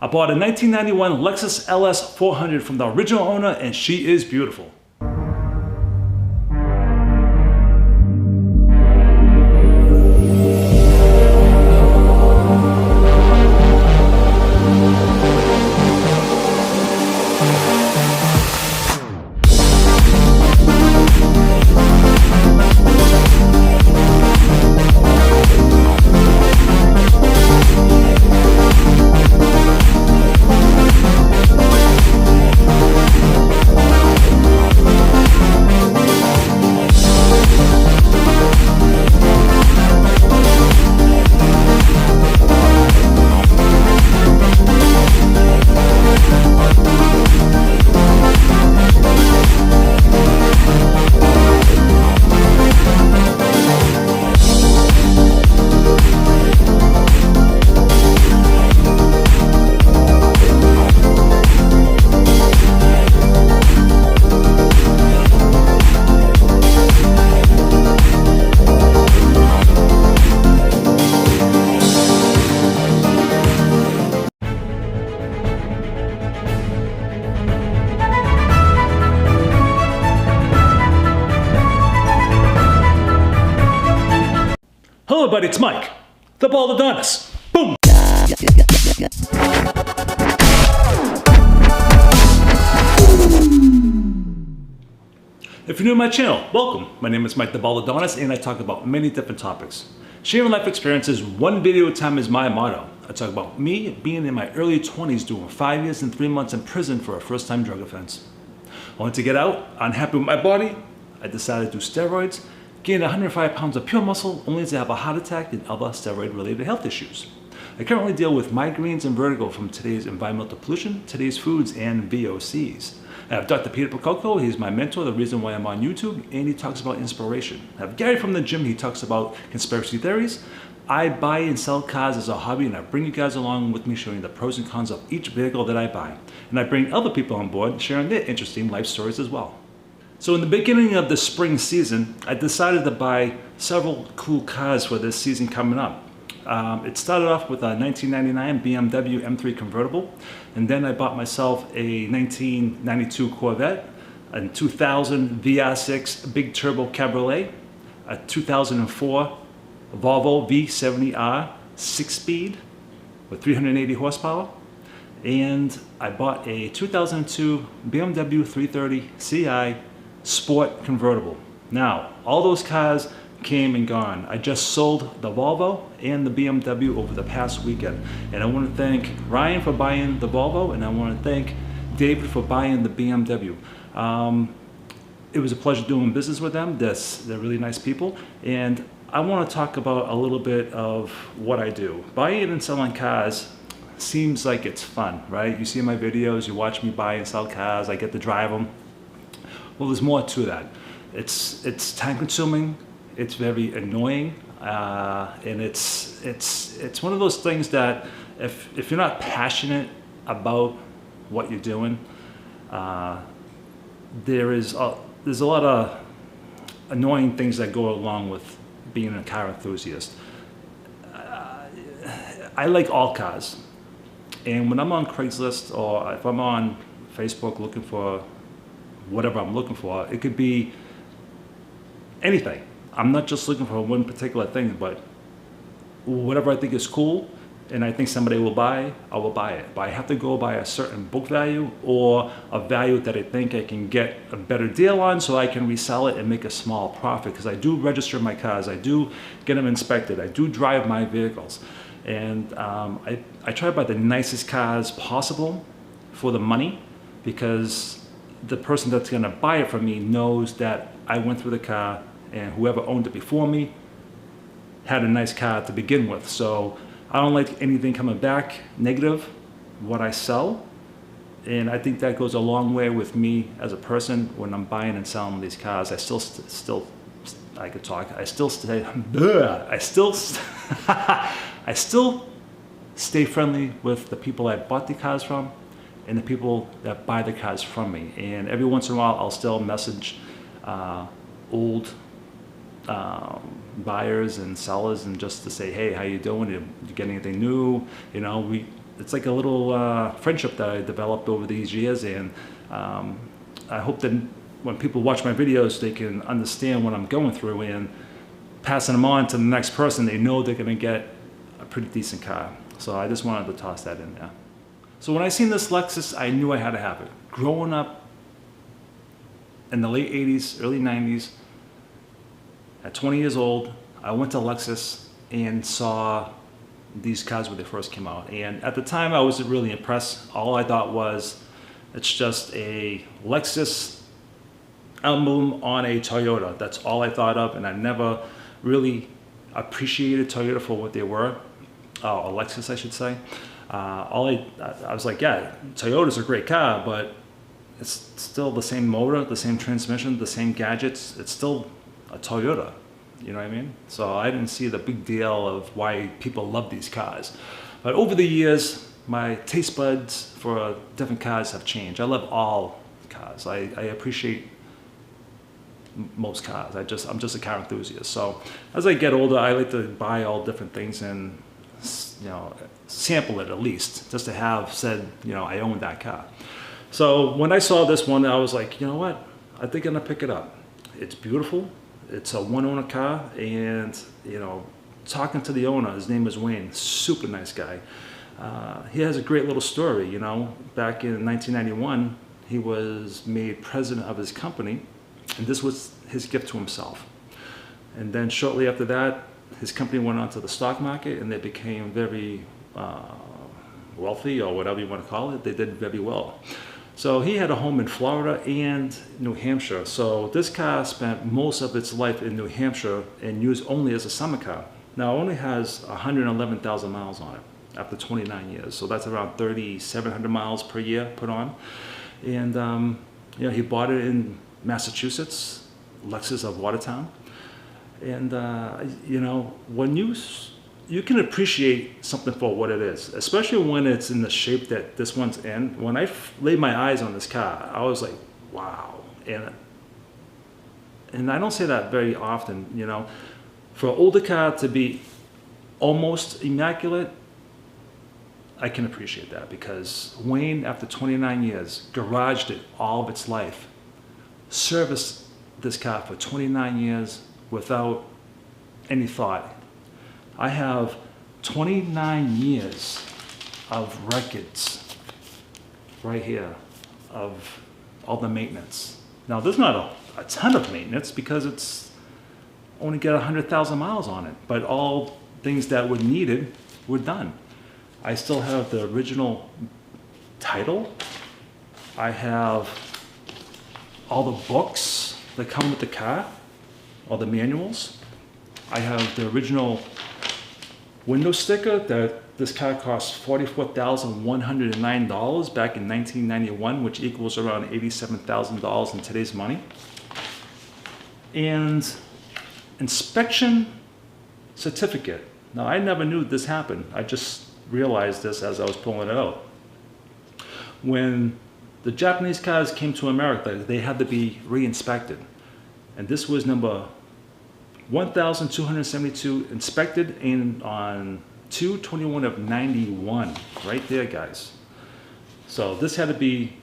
I bought a 1991 Lexus LS400 from the original owner, and she is beautiful. Hello everybody, it's Mike, the Baldadonis. Boom! If you're new to my channel, welcome. My name is Mike the Baldadonis, and I talk about many different topics. Sharing life experiences one video at a time is my motto. I talk about me being in my early 20s doing 5 years and 3 months in prison for a first-time drug offense. Only to get out, unhappy with my body, I decided to do steroids, gained 105 pounds of pure muscle only to have a heart attack and other steroid-related health issues. I currently deal with migraines and vertigo from today's environmental pollution, today's foods, and VOCs. I have Dr. Peter Pococo, he's my mentor, the reason why I'm on YouTube, and he talks about inspiration. I have Gary from the gym, he talks about conspiracy theories. I buy and sell cars as a hobby, and I bring you guys along with me showing the pros and cons of each vehicle that I buy. And I bring other people on board sharing their interesting life stories as well. So in the beginning of the spring season, I decided to buy several cool cars for this season coming up. It started off with a 1999 BMW M3 convertible, and then I bought myself a 1992 Corvette, a 2000 VR6 big turbo cabriolet, a 2004 Volvo V70R 6-speed with 380 horsepower, and I bought a 2002 BMW 330 Ci Sport convertible. Now, all those cars came and gone. I just sold the Volvo and the BMW over the past weekend. And I want to thank Ryan for buying the Volvo, and I want to thank David for buying the BMW. It was a pleasure doing business with them. They're really nice people. And I want to talk about a little bit of what I do. Buying and selling cars seems like it's fun, right? You see my videos, you watch me buy and sell cars, I get to drive them. Well, there's more to that. It's time consuming, it's very annoying, and it's one of those things that if you're not passionate about what you're doing, there's a lot of annoying things that go along with being a car enthusiast. I like all cars, and when I'm on Craigslist or if I'm on Facebook looking for whatever I'm looking for, it could be anything. I'm not just looking for one particular thing, but whatever I think is cool and I think somebody will buy, I will buy it. But I have to go by a certain book value or a value that I think I can get a better deal on so I can resell it and make a small profit, because I do register my cars, I do get them inspected, I do drive my vehicles. And I try to buy the nicest cars possible for the money, because the person that's going to buy it from me knows that I went through the car and whoever owned it before me had a nice car to begin with. So I don't like anything coming back negative what I sell, and I think that goes a long way with me as a person when I'm buying and selling these cars. I still I could talk. I still stay I still stay friendly with the people I bought the cars from and the people that buy the cars from me. And every once in a while, I'll still message old buyers and sellers, and just to say, hey, how you doing? Did you get anything new? You know, it's like a little friendship that I developed over these years, and I hope that when people watch my videos, they can understand what I'm going through, and passing them on to the next person, they know they're going to get a pretty decent car. So I just wanted to toss that in there. So when I seen this Lexus, I knew I had to have it. Growing up in the late 80s, early 90s, at 20 years old, I went to Lexus and saw these cars when they first came out. And at the time, I wasn't really impressed. All I thought was, it's just a Lexus emblem on a Toyota. That's all I thought of, and I never really appreciated Toyota for what they were, or Lexus, I should say. I was like, yeah, Toyota's a great car, but it's still the same motor, the same transmission, the same gadgets. It's still a Toyota, you know what I mean? So I didn't see the big deal of why people love these cars. But over the years, my taste buds for different cars have changed. I love all cars. I appreciate most cars. I'm just a car enthusiast. So as I get older, I like to buy all different things and, you know, sample it at least, just to have said, you know, I own that car. So when I saw this one, I was like, you know what? I think I'm gonna pick it up. It's beautiful. It's a one-owner car, and you know, talking to the owner, his name is Wayne, super nice guy. He has a great little story. You know, back in 1991, he was made president of his company, and this was his gift to himself. And then shortly after that, his company went onto the stock market, and they became very wealthy, or whatever you want to call it. They did very well. So he had a home in Florida and New Hampshire. So this car spent most of its life in New Hampshire and used only as a summer car. Now it only has 111,000 miles on it after 29 years. So that's around 3,700 miles per year put on. And you know, he bought it in Massachusetts, Lexus of Watertown. And you know, when you can appreciate something for what it is, especially when it's in the shape that this one's in. When I laid my eyes on this car, I was like, wow. And I don't say that very often, you know. For an older car to be almost immaculate, I can appreciate that, because Wayne, after 29 years, garaged it all of its life, serviced this car for 29 years without any thought. I have 29 years of records right here of all the maintenance. Now, there's not a ton of maintenance because it's only got 100,000 miles on it, but all things that were needed were done. I still have the original title. I have all the books that come with the car, all the manuals. I have the original window sticker that this car cost $44,109 back in 1991, which equals around $87,000 in today's money. And inspection certificate. Now, I never knew this happened. I just realized this as I was pulling it out. When the Japanese cars came to America, they had to be re-inspected. And this was number 1,272 inspected in on 2/21 of 91, right there, guys. So this had to be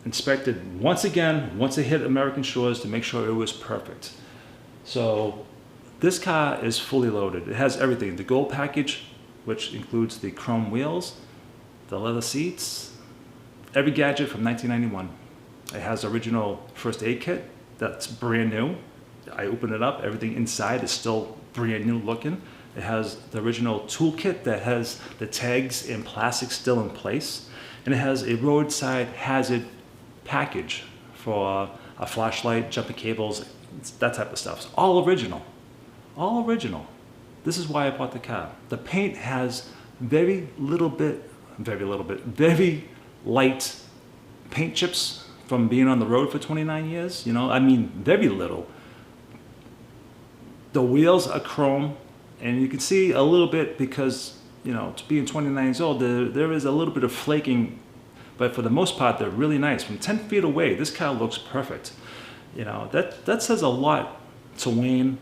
inspected once again, once it hit American shores, to make sure it was perfect. So this car is fully loaded. It has everything. The gold package, which includes the chrome wheels, the leather seats, every gadget from 1991. It has the original first aid kit that's brand new. I open it up, everything inside is still brand new looking. It has the original toolkit that has the tags and plastic still in place. And it has a roadside hazard package for a flashlight, jumping cables, that type of stuff. It's all original. All original. This is why I bought the car. The paint has very light paint chips from being on the road for 29 years. You know, I mean, very little. The wheels are chrome, and you can see a little bit because, you know, to being 29 years old, there is a little bit of flaking, but for the most part, they're really nice. From 10 feet away, this car looks perfect. You know, that says a lot to Wayne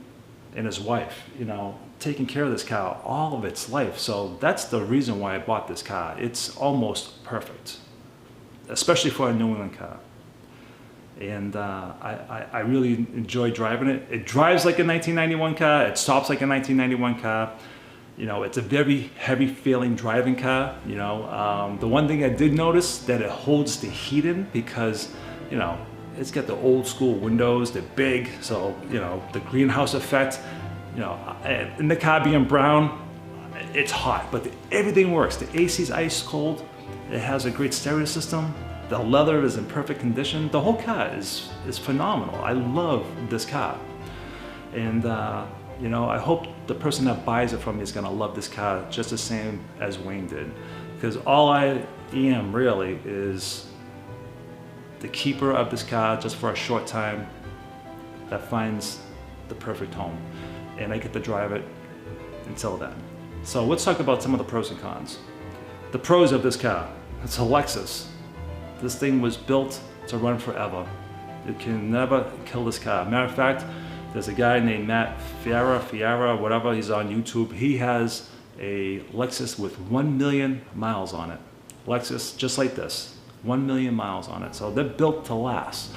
and his wife. You know, taking care of this car all of its life. So that's the reason why I bought this car. It's almost perfect, especially for a New England car. And I really enjoy driving it. It drives like a 1991 car. It stops like a 1991 car. You know, it's a very heavy feeling driving car. You know, the one thing I did notice that it holds the heat in because, you know, it's got the old school windows. They're big, so you know the greenhouse effect. You know, and the car being brown, it's hot, but everything works. The AC's ice cold. It has a great stereo system. The leather is in perfect condition. The whole car is phenomenal. I love this car. And you know, I hope the person that buys it from me is gonna love this car just the same as Wayne did. Because all I am really is the keeper of this car just for a short time that finds the perfect home. And I get to drive it until then. So let's talk about some of the pros and cons. The pros of this car: it's a Lexus. This thing was built to run forever. You can never kill this car. Matter of fact, there's a guy named Matt Fiara, whatever, he's on YouTube. He has a Lexus with 1 million miles on it. Lexus, just like this, 1 million miles on it. So they're built to last.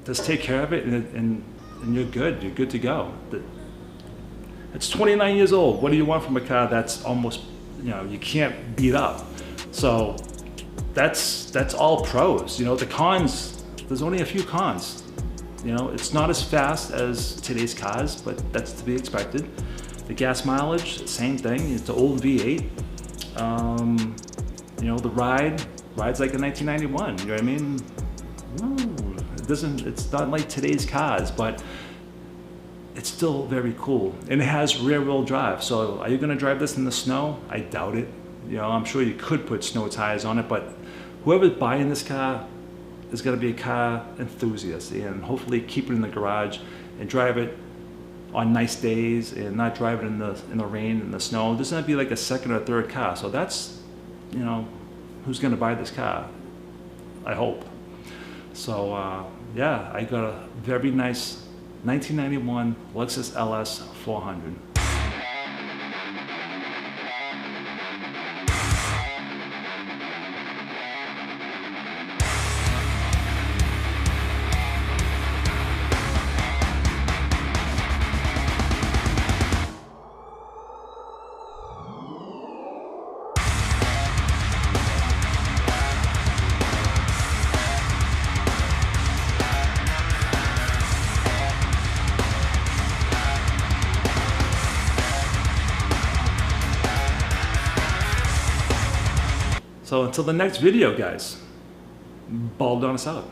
Just take care of it and you're good to go. It's 29 years old. What do you want from a car that's almost, you know, you can't beat up? So that's all pros. You know, the cons, there's only a few cons. You know, it's not as fast as today's cars, but that's to be expected. The gas mileage, same thing. It's an old V8. You know, the ride's like a 1991. You know what I mean? Ooh, it's not like today's cars, but it's still very cool. And it has rear wheel drive. So are you gonna drive this in the snow? I doubt it. You know, I'm sure you could put snow tires on it, but whoever's buying this car is gonna be a car enthusiast and hopefully keep it in the garage and drive it on nice days and not drive it in the rain and the snow. This is gonna be like a second or third car. So that's, you know, who's gonna buy this car, I hope. So yeah, I got a very nice 1991 Lexus LS400. So until the next video, guys, Baldadonis out.